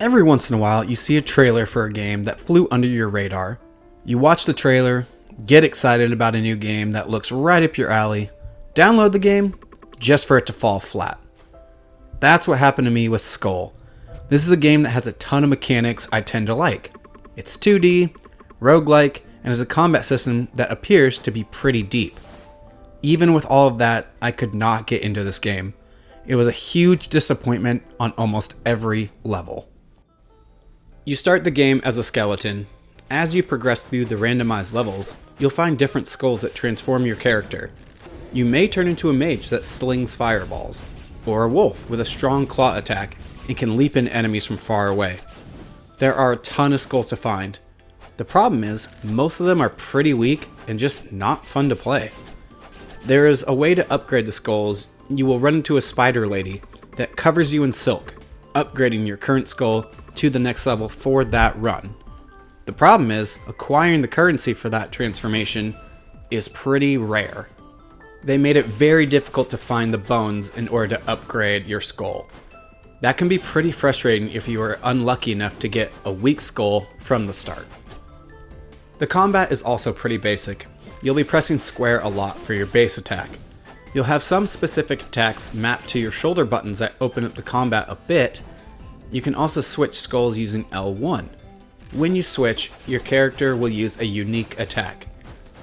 Every once in a while, you see a trailer for a game that flew under your radar. You watch the trailer, get excited about a new game that looks right up your alley, download the game, just for it to fall flat. That's what happened to me with Skul. This is a game that has a ton of mechanics I tend to like. It's 2D, roguelike, and has a combat system that appears to be pretty deep. Even with all of that, I could not get into this game. It was a huge disappointment on almost every level. You start the game as a skeleton. As you progress through the randomized levels, you'll find different skulls that transform your character. You may turn into a mage that slings fireballs, or a wolf with a strong claw attack and can leap in enemies from far away. There are a ton of skulls to find. The problem is, most of them are pretty weak and just not fun to play. There is a way to upgrade the skulls. You will run into a spider lady that covers you in silk, upgrading your current skull to the next level for that run. The problem is, acquiring the currency for that transformation is pretty rare. They made it very difficult to find the bones in order to upgrade your skull. That can be pretty frustrating if you are unlucky enough to get a weak skull from the start. The combat is also pretty basic. You'll be pressing square a lot for your base attack. You'll have some specific attacks mapped to your shoulder buttons that open up the combat a bit. You can also switch skulls using L1. When you switch, your character will use a unique attack.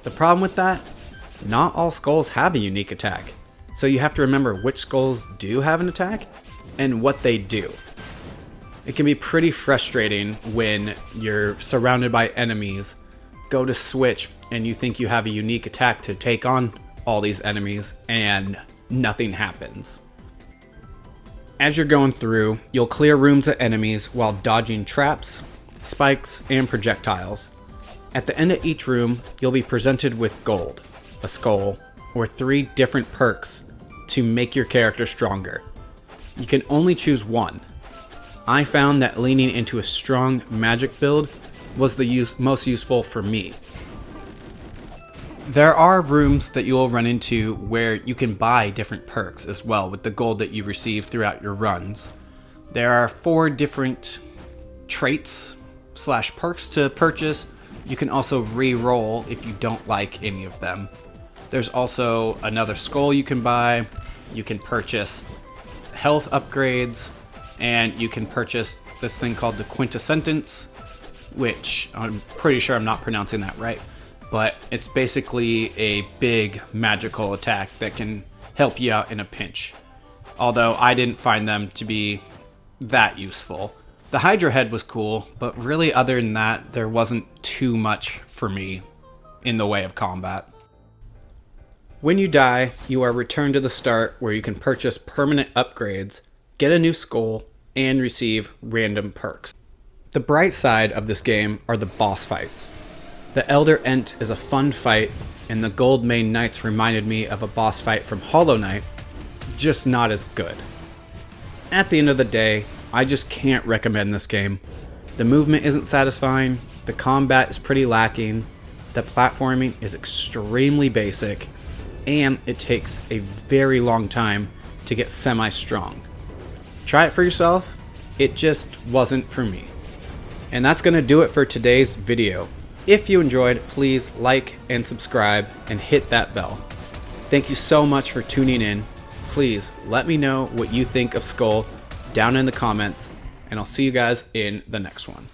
The problem with that? Not all skulls have a unique attack, so you have to remember which skulls do have an attack and what they do. It can be pretty frustrating when you're surrounded by enemies, go to switch, and you think you have a unique attack to take on all these enemies, and nothing happens. As you're going through, you'll clear rooms of enemies while dodging traps, spikes, and projectiles. At the end of each room, you'll be presented with gold, a skull, or 3 different perks to make your character stronger. You can only choose one. I found that leaning into a strong magic build was the most useful for me. There are rooms that you will run into where you can buy different perks as well with the gold that you receive throughout your runs. There are 4 different traits / perks to purchase. You can also re-roll if you don't like any of them. There's also another skull you can buy. You can purchase health upgrades, and you can purchase this thing called the Quintessence, which I'm pretty sure I'm not pronouncing that right, but it's basically a big magical attack that can help you out in a pinch. Although I didn't find them to be that useful. The Hydra head was cool, but really other than that, there wasn't too much for me in the way of combat. When you die, you are returned to the start where you can purchase permanent upgrades, get a new skull, and receive random perks. The bright side of this game are the boss fights. The Elder Ent is a fun fight, and the Gold Mane Knights reminded me of a boss fight from Hollow Knight, just not as good. At the end of the day, I just can't recommend this game. The movement isn't satisfying, the combat is pretty lacking, the platforming is extremely basic, and it takes a very long time to get semi-strong. Try it for yourself, it just wasn't for me. And that's going to do it for today's video. If you enjoyed, please like and subscribe and hit that bell. Thank you so much for tuning in. Please let me know what you think of Skul down in the comments, and I'll see you guys in the next one.